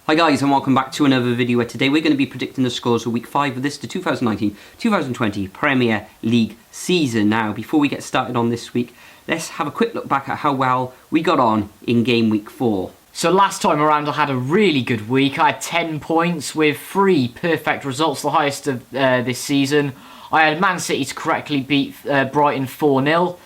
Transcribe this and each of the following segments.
Hi guys, and welcome back to another video where today we're going to be predicting the scores for week 5 of this, the 2019-2020 Premier League season. Now, before we get started on this week, let's have a quick look back at how well we got on in game week 4. So last time around I had a really good week. I had 10 points with 3 perfect results, the highest of this season. I had Man City to correctly beat Brighton 4-0.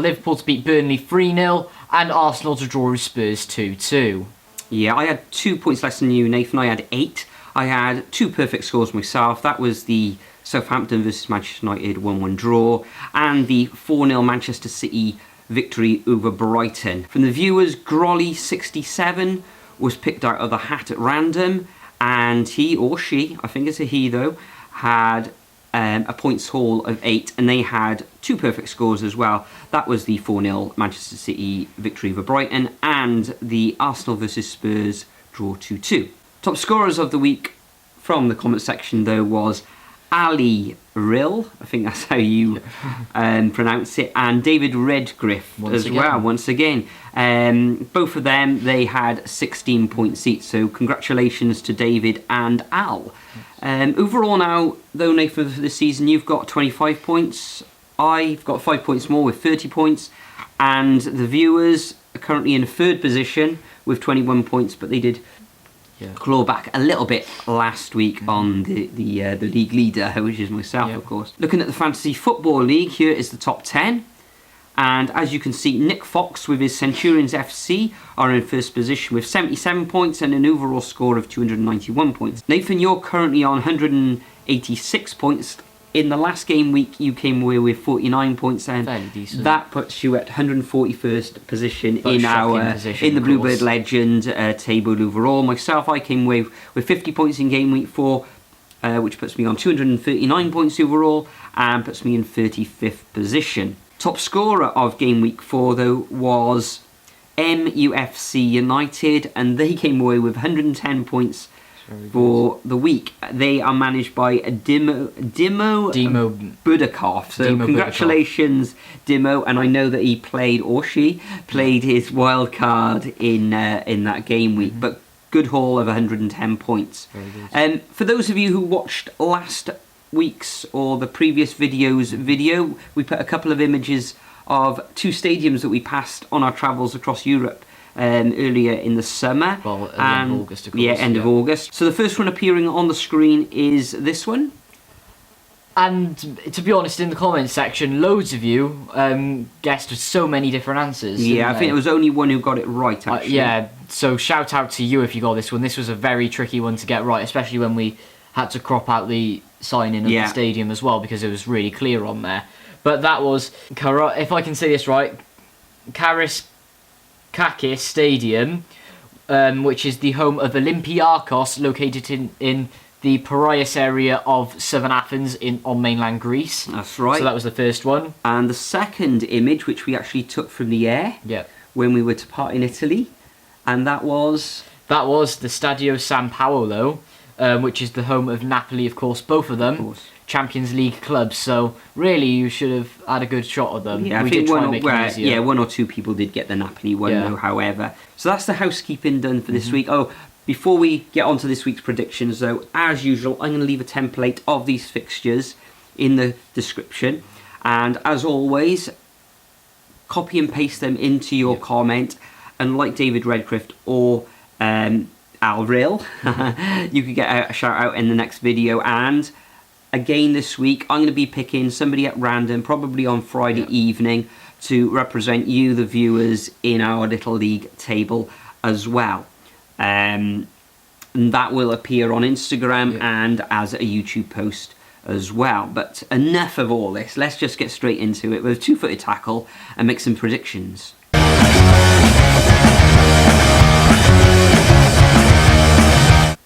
Liverpool to beat Burnley 3-0. And Arsenal to draw with Spurs 2-2. Yeah, I had 2 points less than you, Nathan. I had 8. I had 2 perfect scores myself. That was the Southampton versus Manchester United 1-1 draw and the 4-0 Manchester City victory over Brighton. From the viewers, Grolly67 was picked out of the hat at random, and he or she, I think it's a he though, had a points haul of 8, and they had 2 perfect scores as well. That was the 4-0 Manchester City victory over Brighton and the Arsenal versus Spurs draw 2-2. Top scorers of the week from the comment section though was Ali Rill, I think that's how you pronounce it, and David Redgriff once again. Both of them, they had 16 points each, so congratulations to David and Al. Overall now, though, Nathan, for this season, you've got 25 points. I've got 5 points more with 30 points, and the viewers are currently in 3rd position with 21 points, but they did claw back a little bit last week on the league leader, which is myself, of course. Looking at the Fantasy Football League, here is the top 10. And as you can see, Nick Fox with his Centurions FC are in 1st position with 77 points and an overall score of 291 points. Nathan, you're currently on 186 points. In the last game week, you came away with 49 points, and that puts you at 141st position in the Bluebird Legend table overall. Myself, I came away with 50 points in game week 4, which puts me on 239 points overall and puts me in 35th position. Top scorer of game week 4 though was MUFC United, and they came away with 110 points for the week. They are managed by Dimo Budakov. So congratulations, Dimo, and I know that he played, or she played, his wild card in that game week, but good haul of 110 points. For those of you who watched last week's or the previous video, we put a couple of images of 2 stadiums that we passed on our travels across Europe earlier in the summer. Well, end of August, of course. Yeah, end of August. So the first one appearing on the screen is this one. And to be honest, in the comments section, loads of you guessed so many different answers. Yeah, I think there was only one who got it right, actually. Yeah, so shout out to you if you got this one. This was a very tricky one to get right, especially when we had to crop out the sign-in of the stadium as well, because it was really clear on there. But that was, if I can say this right, Kakis Stadium, which is the home of Olympiakos, located in the Piraeus area of southern Athens on mainland Greece. That's right. So that was the first one. And the second image, which we actually took from the air when we were to part in Italy, and that was the Stadio San Paolo, which is the home of Napoli, of course, both of them. Champions League clubs, so really you should have had a good shot of them. Yeah, I think one or two people did get the Napoli one though, however. So that's the housekeeping done for this week. Oh, before we get on to this week's predictions though, as usual, I'm going to leave a template of these fixtures in the description, and as always, copy and paste them into your comment, and like David Redcliffe or Al Rill, you could get a shout out in the next video. And again this week, I'm going to be picking somebody at random, probably on Friday evening, to represent you, the viewers, in our little league table as well. And that will appear on Instagram and as a YouTube post as well. But enough of all this. Let's just get straight into it with a 2-footed tackle and make some predictions.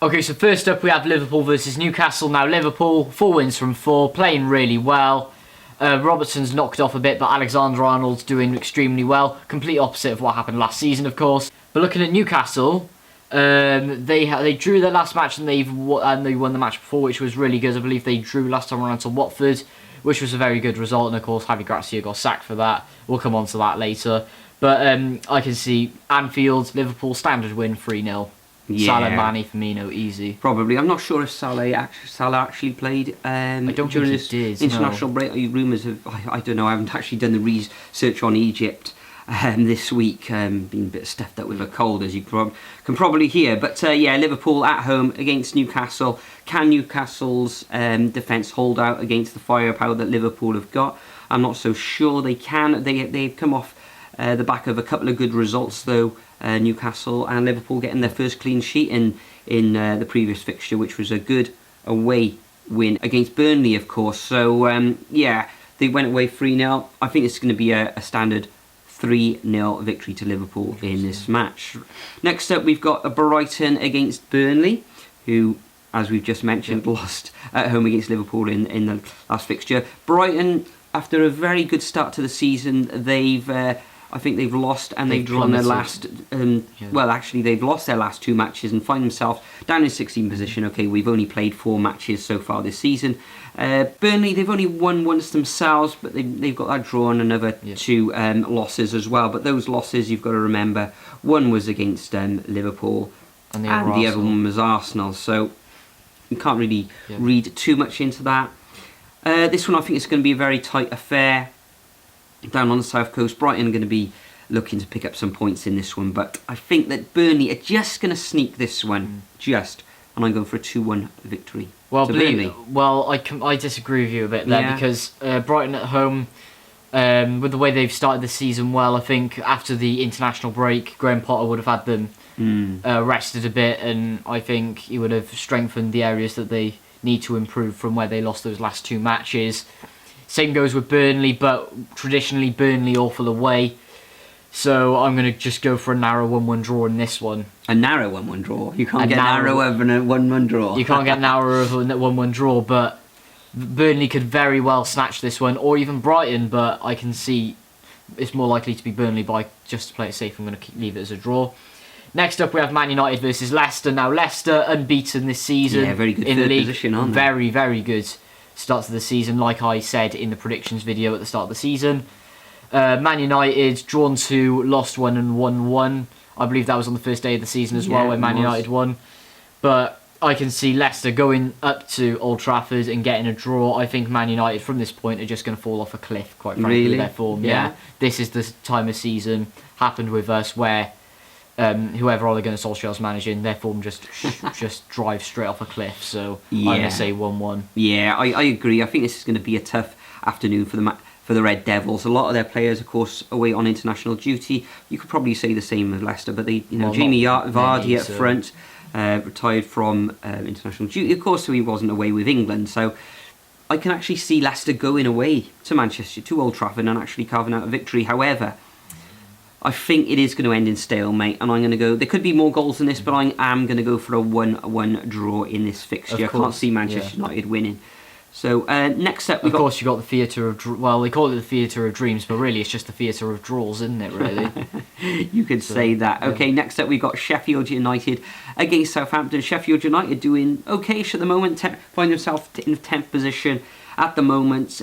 Okay, so first up we have Liverpool versus Newcastle. Now Liverpool, 4 wins from 4, playing really well. Robertson's knocked off a bit, but Alexander-Arnold's doing extremely well. Complete opposite of what happened last season, of course. But looking at Newcastle, they drew their last match and they won the match before, which was really good. I believe they drew last time around to Watford, which was a very good result. And of course, Javi Gracia got sacked for that. We'll come on to that later. But I can see Anfield, Liverpool, standard win 3-0. Yeah. Salah, Mane, Firmino, easy. Probably. I'm not sure if Salah actually played I don't during think he this did, international break. Rumours of, I don't know, I haven't actually done the research on Egypt this week. Been a bit stuffed up with a cold, as you can probably hear. But yeah, Liverpool at home against Newcastle. Can Newcastle's defence hold out against the firepower that Liverpool have got? I'm not so sure they can. They've come off the back of a couple of good results, though. Newcastle and Liverpool getting their first clean sheet in the previous fixture, which was a good away win against Burnley, of course. So yeah, they went away 3-0. I think it's going to be a standard 3-0 victory to Liverpool in this match. Next up, we've got Brighton against Burnley, who, as we've just mentioned, lost at home against Liverpool in the last fixture. Brighton, after a very good start to the season, I think they've lost and they've drawn their last. Well, actually, they've lost their last 2 matches and find themselves down in 16th position. Okay, we've only played 4 matches so far this season. Burnley, they've only won once themselves, but they've got that draw and another 2 losses as well. But those losses, you've got to remember, one was against Liverpool, and the other one was Arsenal. So you can't really read too much into that. This one, I think, is going to be a very tight affair. Down on the south coast, Brighton are going to be looking to pick up some points in this one, but I think that Burnley are just going to sneak this one, and I'm going for a 2-1 victory. Well, I disagree with you a bit there because Brighton at home, with the way they've started the season well, I think after the international break, Graham Potter would have had them rested a bit, and I think he would have strengthened the areas that they need to improve from where they lost those last 2 matches. Same goes with Burnley, but traditionally Burnley awful away. So I'm going to just go for a narrow 1-1 draw in this one. A narrow 1-1 draw? You can't get narrower than a 1-1 draw. You can't get narrower than a 1-1 draw, but Burnley could very well snatch this one, or even Brighton, but I can see it's more likely to be Burnley, but just to play it safe, I'm going to leave it as a draw. Next up, we have Man United versus Leicester. Now, Leicester unbeaten this season. Yeah, very good in the league. Position, aren't they? Very, very good start to the season, like I said in the predictions video at the start of the season. Man United drawn 2, lost 1 and won 1. I believe that was on the first day of the season as well, when Man United won. But I can see Leicester going up to Old Trafford and getting a draw. I think Man United from this point are just going to fall off a cliff, quite frankly, with their form. Yeah. This is the time of season, happened with us, where whoever Ole Gunnar Solskjaer's managing, their form just drives straight off a cliff. So I'm going to say 1-1. Yeah, I agree. I think this is going to be a tough afternoon for the Red Devils. A lot of their players, of course, away on international duty. You could probably say the same of Leicester, but Jamie Vardy at front, retired from international duty, of course, so he wasn't away with England. So I can actually see Leicester going away to Manchester, to Old Trafford, and actually carving out a victory. However, I think it is going to end in stalemate, and I'm going to go. There could be more goals than this, but I am going to go for a 1-1 draw in this fixture. I can't see Manchester United winning. So next up, of course, you got the theatre of they call it the theatre of dreams, but really it's just the theatre of draws, isn't it? Really, you could say that. Okay, next up we've got Sheffield United against Southampton. Sheffield United doing okayish at the moment, find themselves in the 10th position at the moment,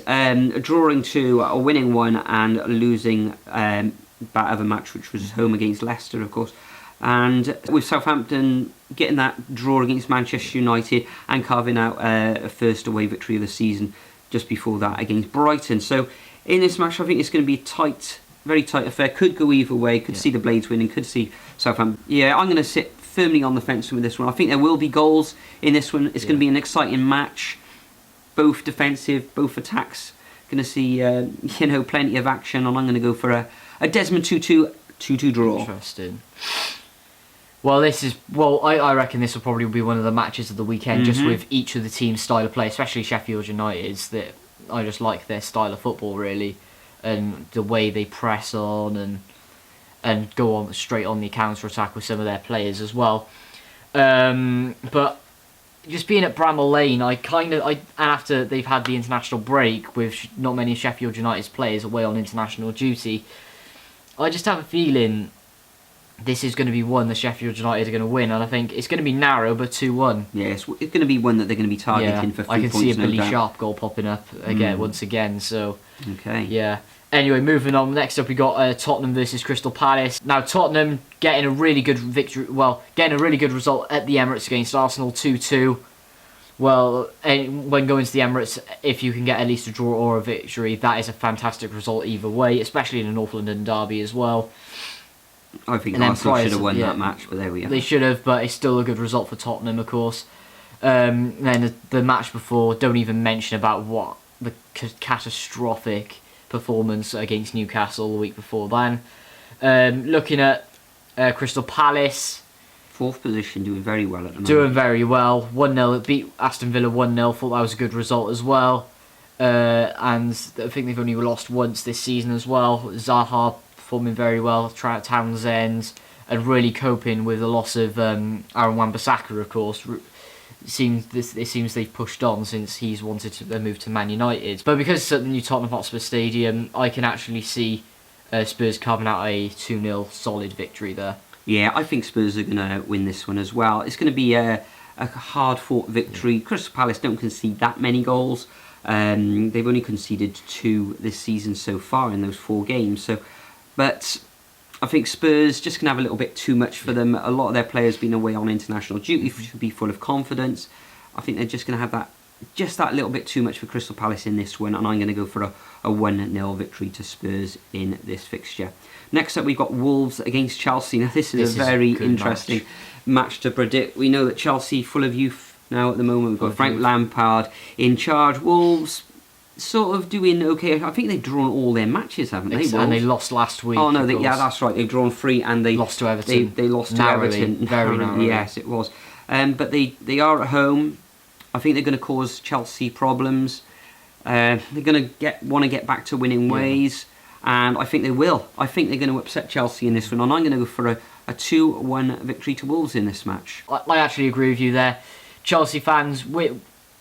drawing 2, winning 1, and losing that other match, which was home against Leicester, of course. And with Southampton getting that draw against Manchester United and carving out a first away victory of the season just before that against Brighton. So in this match, I think it's going to be a tight, very tight affair. Could go either way. Could see the Blades winning. Could see Southampton. Yeah, I'm going to sit firmly on the fence with this one. I think there will be goals in this one. It's going to be an exciting match. Both defensive, both attacks. Going to see plenty of action, and I'm going to go for a Desmond 2-2 draw. Interesting. Well, I reckon this will probably be one of the matches of the weekend, just with each of the team's style of play, especially Sheffield United's. That I just like their style of football, really, and the way they press on and go on straight on the counter attack with some of their players as well. But just being at Bramall Lane, and after they've had the international break with not many of Sheffield United's players away on international duty, I just have a feeling this is going to be one that Sheffield United are going to win, and I think it's going to be narrow, but 2-1. Yeah, it's going to be one that they're going to be targeting for 3 points. I can see a Billy Sharp goal popping up once again. So okay, yeah, Anyway, moving on. Next up, we got Tottenham versus Crystal Palace. Now, Tottenham getting a really good victory. Well, getting a really good result at the Emirates against Arsenal, 2-2. Well, when going to the Emirates, if you can get at least a draw or a victory, that is a fantastic result either way, especially in a North London derby as well. I think Arsenal should have won that match, but there we are. They should have, but it's still a good result for Tottenham, of course. Then the match before, don't even mention about what the catastrophic performance against Newcastle the week before then. Looking at Crystal Palace. 4th position, doing very well at the moment. Doing very well. 1-0, beat Aston Villa 1-0. Thought that was a good result as well. And I think they've only lost once this season as well. Zaha performing very well. Townsend, and really coping with the loss of Aaron Wan-Bissaka, of course. It seems they've pushed on since he's wanted to move to Man United. But because it's at the new Tottenham Hotspur Stadium, I can actually see Spurs carving out a 2-0 solid victory there. Yeah, I think Spurs are going to win this one as well. It's going to be a hard-fought victory. Yeah. Crystal Palace don't concede that many goals. They've only conceded 2 this season so far in those 4 games. But I think Spurs just going to have a little bit too much for them. A lot of their players been away on international duty, should be full of confidence. I think they're just going to have that little bit too much for Crystal Palace in this one, and I'm going to go for a 1-0 victory to Spurs in this fixture. Next up, we've got Wolves against Chelsea. Now, this is a very interesting match to predict. We know that Chelsea full of youth now at the moment. We've got Frank Lampard in charge. Wolves sort of doing okay. I think they've drawn all their matches, haven't they? And they lost last week. Oh no, that's right. They've drawn 3 and they lost to Everton. They lost narrowly, to Everton. Very narrowly. Yes, it was. But they are at home. I think they're going to cause Chelsea problems. They're going to want to get back to winning ways, and I think they will. I think they're going to upset Chelsea in this one, and I'm going to go for a 2-1 victory to Wolves in this match. I actually agree with you there. Chelsea fans, we're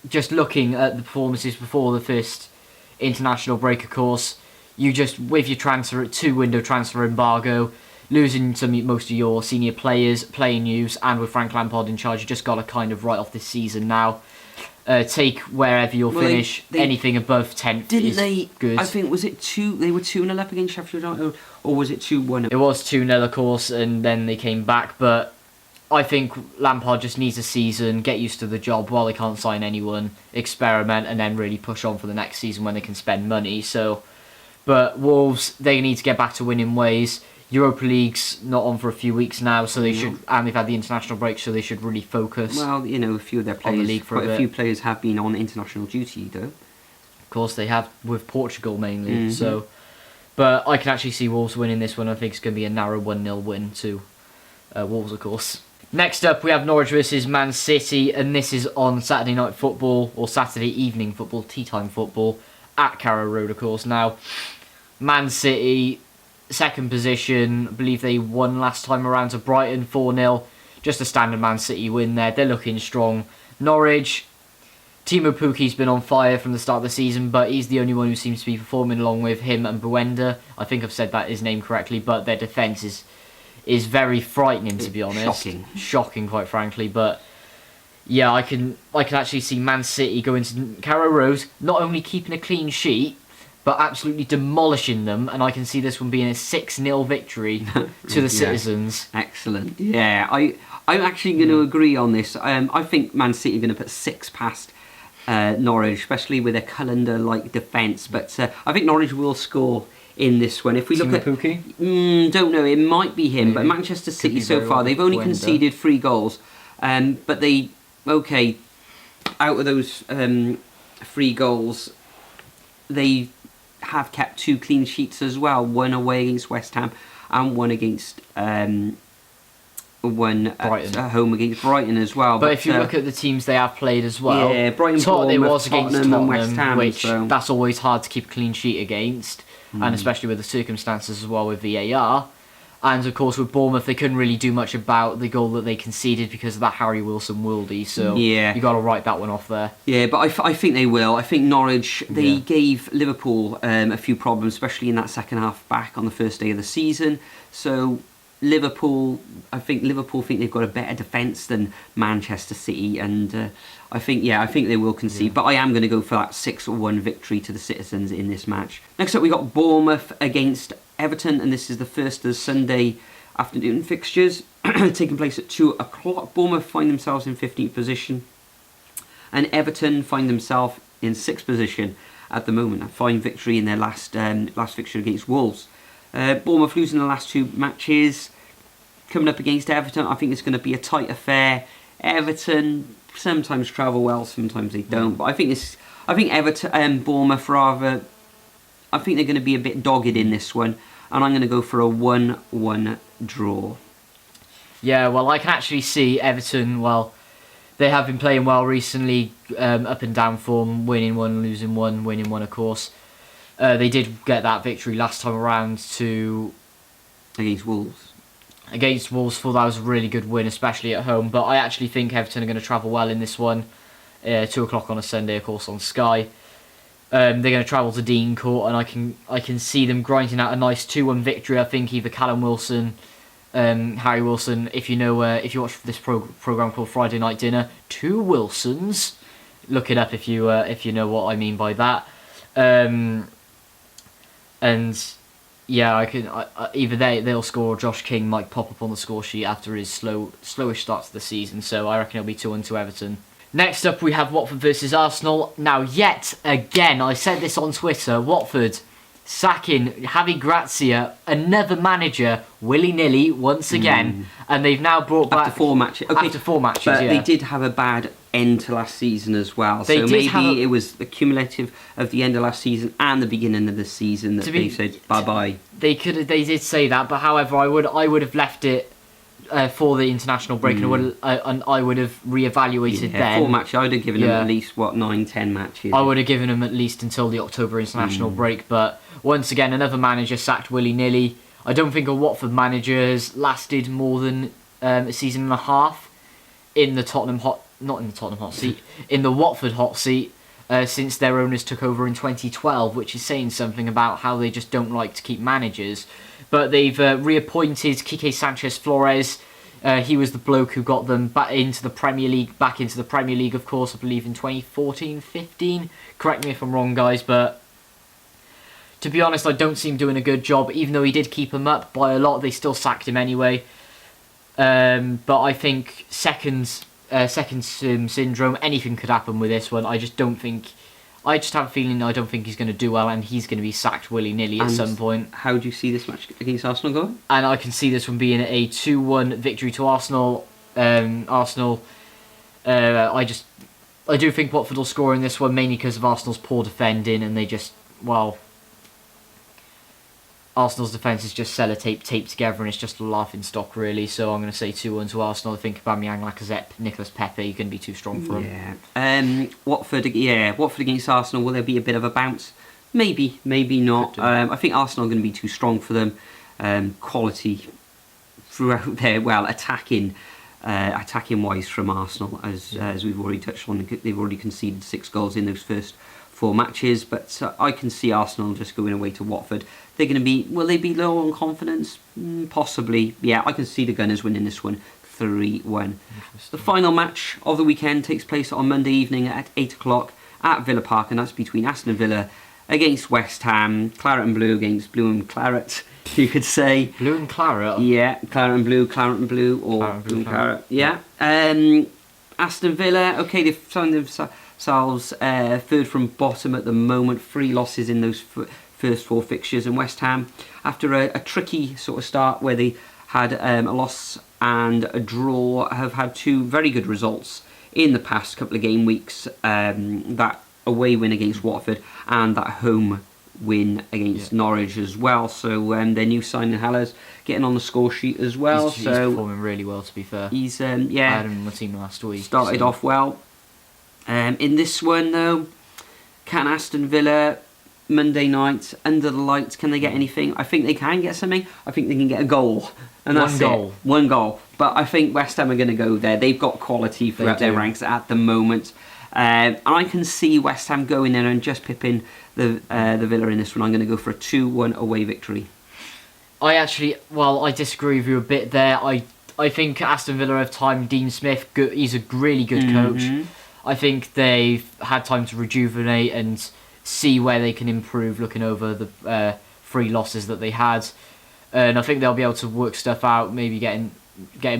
just looking at the performances before the first international break, of course. You just, with your 2-window transfer embargo, losing most of your senior players, playing youths, and with Frank Lampard in charge, you just got to kind of write off this season now. Take wherever you'll finish. Anything above 10th is good. I think, was it 2? They were 2-0 up against Sheffield Utd, or was it 2-1? It was 2-0, of course, and then they came back. But I think Lampard just needs a season, get used to the job while they can't sign anyone, experiment, and then really push on for the next season when they can spend money. But Wolves, they need to get back to winning ways. Europa League's not on for a few weeks now, so they should, and they've had the international break, so they should really focus. Well, a few of their players, the league for quite a few players have been on international duty, though. Of course, they have with Portugal mainly. Mm-hmm. So, but I can actually see Wolves winning this one. I think it's going to be a narrow 1-0 win to Wolves, of course. Next up, we have Norwich versus Man City, and this is on Saturday night football or Saturday evening football, tea time football at Carrow Road, of course. Now, Man City, second position. I believe they won last time around to Brighton 4-0. Just a standard Man City win there. They're looking strong. Norwich, Timo Pukki's been on fire from the start of the season, but he's the only one who seems to be performing along with him and Buenda. I think I've said his name correctly, but their defence is very frightening, to be honest. Shocking, quite frankly. But yeah, I can actually see Man City going to Carrow Road, not only keeping a clean sheet, but absolutely demolishing them, and I can see this one being a 6-0 victory to the citizens. Excellent. Yeah, I'm actually going to agree on this. I think Man City are going to put 6 past Norwich, especially with their Callender-like defence. But I think Norwich will score in this one. If we look at Pukki? Don't know, it might be him. Maybe. But Manchester City so far, they've only conceded 3 goals. But out of those 3 goals, they have kept 2 clean sheets as well. One away against West Ham and one against one at home against Brighton as well. But if you look at the teams they have played as well, Brighton, it was against Tottenham and West Ham, which that's always hard to keep a clean sheet against, and especially with the circumstances as well with VAR. And of course with Bournemouth, they couldn't really do much about the goal that they conceded because of that Harry Wilson worldie. So you got to write that one off there. Yeah, but I think they will. I think Norwich, they gave Liverpool a few problems, especially in that second half back on the first day of the season. So Liverpool, I think Liverpool think they've got a better defence than Manchester City, and I think they will concede. But I am going to go for that 6-1 victory to the Citizens in this match. Next up, we got Bournemouth against Everton, and this is the first of the Sunday afternoon fixtures taking place at 2 o'clock. Bournemouth find themselves in 15th position, and Everton find themselves in 6th position at the moment. A fine victory in their last fixture against Wolves. Bournemouth losing the last 2 matches. Coming up against Everton, I think it's going to be a tight affair. Everton sometimes travel well, sometimes they don't. But I think Everton, Bournemouth rather, I think they're going to be a bit dogged in this one, and I'm going to go for a 1-1 draw. Yeah, well, I can actually see Everton. Well, they have been playing well recently, up and down form, winning one, losing one, winning one, of course. They did get that victory last time around against Wolves. Against Wolves, thought that was a really good win, especially at home. But I actually think Everton are going to travel well in this one. 2 o'clock on a Sunday, of course, on Sky. They're going to travel to Dean Court, and I can see them grinding out a nice 2-1 victory. I think either Callum Wilson, Harry Wilson. If you watch this program called Friday Night Dinner, 2 Wilsons. Look it up if you know what I mean by that. And yeah, either they'll score, or Josh King might pop up on the score sheet after his slowish start to the season. So I reckon it'll be 2-1 to Everton. Next up, we have Watford versus Arsenal. Now, yet again, I said this on Twitter, Watford sacking Javi Gracia, another manager, willy-nilly once again, and they've now brought back... After 4 matches. Okay, after 4 matches, but yeah. they did have a bad end to last season as well. So maybe it was accumulative of the end of last season and the beginning of the season that they said bye-bye. They did say that, but however, I would have left it for the international break, and I would have reevaluated then. 4 matches. I would have given them at least 9-10 matches. I would have given them at least until the October international break. But once again, another manager sacked willy-nilly. I don't think a Watford manager has lasted more than a season and a half in the in the Watford hot seat since their owners took over in 2012, which is saying something about how they just don't like to keep managers. But they've reappointed Quique Sanchez Flores. He was the bloke who got them back into the Premier League, of course, I believe in 2014-15. Correct me if I'm wrong, guys, but to be honest, I don't see him doing a good job. Even though he did keep them up by a lot, they still sacked him anyway. But I think second syndrome, anything could happen with this one. I just have a feeling I don't think he's going to do well, and he's going to be sacked willy-nilly at some point. How do you see this match against Arsenal going? And I can see this one being a 2-1 victory to Arsenal. I do think Watford will score in this one, mainly because of Arsenal's poor defending, and Arsenal's defence is just taped together, and it's just a laughing stock, really. So I'm going to say 2-1 to Arsenal. I think Aubameyang, Lacazette, Nicolas Pepe are going to be too strong for him. Yeah. Watford against Arsenal. Will there be a bit of a bounce? Maybe not. I think Arsenal are going to be too strong for them. Quality throughout their attacking wise from Arsenal, as we've already touched on. They've already conceded 6 goals in those first 4 matches, but I can see Arsenal just going away to Watford. They're going to be, will they be low on confidence? Possibly. Yeah, I can see the Gunners winning this one 3-1. The final match of the weekend takes place on Monday evening at 8 o'clock at Villa Park, and that's between Aston Villa against West Ham. Claret and Blue against Blue and Claret, you could say. Blue and Claret? Yeah, Claret and Blue, or Blue and Claret. Yeah. Aston Villa, okay, they've found themselves third from bottom at the moment. 3 losses in those first 4 fixtures, and West Ham, after a tricky sort of start where they had a loss and a draw, have had 2 very good results in the past couple of game weeks. That away win against Watford and that home win against Norwich as well. So their new signing Haller's getting on the score sheet as well. He's performing really well, to be fair. He's I had him on the team last week. Started off well. In this one though, can Aston Villa Monday night under the lights, can they get anything? I think they can get something. I think they can get a goal, and that's one goal. But I think West Ham are going to go there. They've got quality throughout their ranks at the moment, and I can see West Ham going there and just pipping the Villa in this one. I'm going to go for a 2-1 away victory. I disagree with you a bit there. I think Aston Villa have time. Dean Smith, he's a really good coach. I think they've had time to rejuvenate and see where they can improve, looking over the 3 losses that they had. And I think they'll be able to work stuff out, maybe getting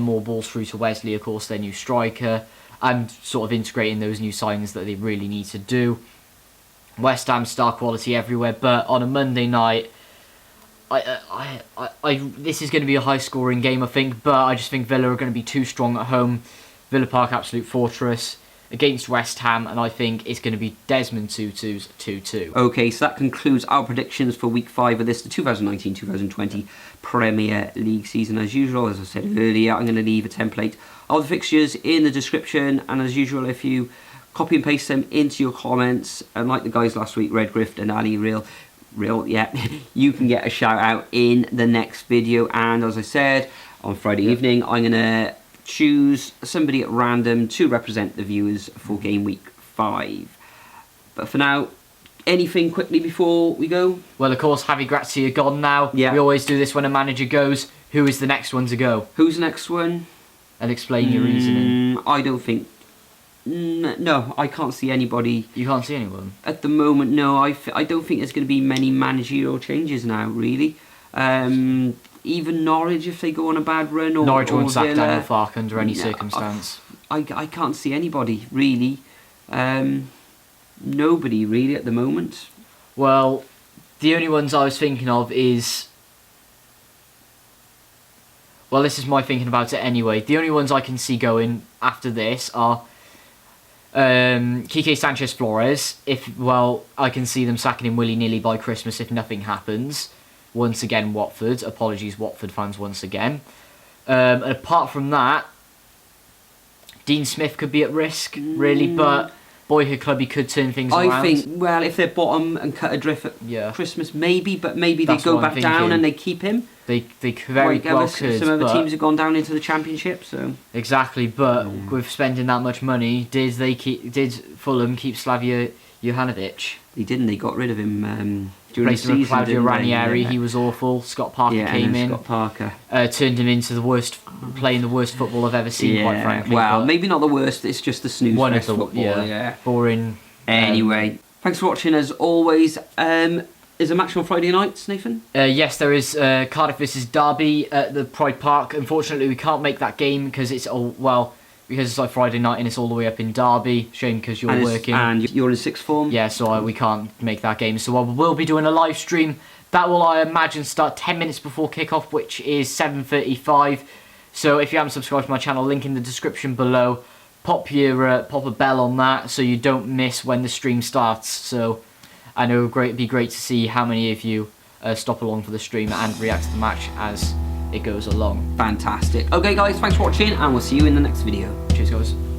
more balls through to Wesley, of course, their new striker, and sort of integrating those new signings that they really need to do. West Ham star quality everywhere, but on a Monday night, this is going to be a high-scoring game, I think, but I just think Villa are going to be too strong at home. Villa Park, absolute fortress against West Ham, and I think it's going to be Desmond Tutu's 2-2. Okay, so that concludes our predictions for Week 5 of this, the 2019-2020 Premier League season. As usual, as I said earlier, I'm going to leave a template of the fixtures in the description, and as usual, if you copy and paste them into your comments, and like the guys last week, Redgrift and Ali Real, yeah, you can get a shout out in the next video. And as I said, on Friday evening, I'm going to choose somebody at random to represent the viewers for game week 5. But for now, anything quickly before we go? Well, of course, Javi Gracia gone now. Yeah. We always do this when a manager goes. Who is the next one to go? Who's the next one? And explain your reasoning. I don't think... No, I can't see anybody. You can't see anyone? At the moment, no. I don't think there's going to be many managerial changes now, really. Even Norwich, if they go on a bad run, or Norwich won't sack Villa, Daniel Farke under any circumstance. I can't see anybody, really. Nobody, really, at the moment. Well, the only ones I was thinking of is... Well, this is my thinking about it anyway. The only ones I can see going after this are... Quique Sanchez Flores. I can see them sacking him willy-nilly by Christmas if nothing happens. Once again, Watford. Apologies, Watford fans, once again. And apart from that, Dean Smith could be at risk, really, but boyhood club, he could turn things around. I think, well, if they're bottom and cut adrift at Christmas, maybe, but maybe they go back down and they keep him. They very well could. Some other teams have gone down into the Championship, so... Exactly, but with spending that much money, did Fulham keep Slavia Johanovic? They didn't. They got rid of him during the season. Claudio Ranieri, he was awful. Scott Parker came in. Scott Parker turned him into playing the worst football I've ever seen, quite frankly. Well, maybe not the worst, it's just the snooze fest football. Boring. Anyway, thanks for watching as always. Is a match on Friday nights, Nathan? Yes, there is Cardiff versus Derby at the Pride Park. Unfortunately, we can't make that game because it's like Friday night and it's all the way up in Derby. Shame because you're working. And you're in sixth form. Yeah, so we can't make that game. So we will be doing a live stream. That will, I imagine, start 10 minutes before kickoff, which is 7:35. So if you haven't subscribed to my channel, link in the description below. Pop a bell on that so you don't miss when the stream starts. So I know it'd be great to see how many of you stop along for the stream and react to the match as it goes along. Fantastic. Okay, guys, thanks for watching, and we'll see you in the next video. Cheers, guys.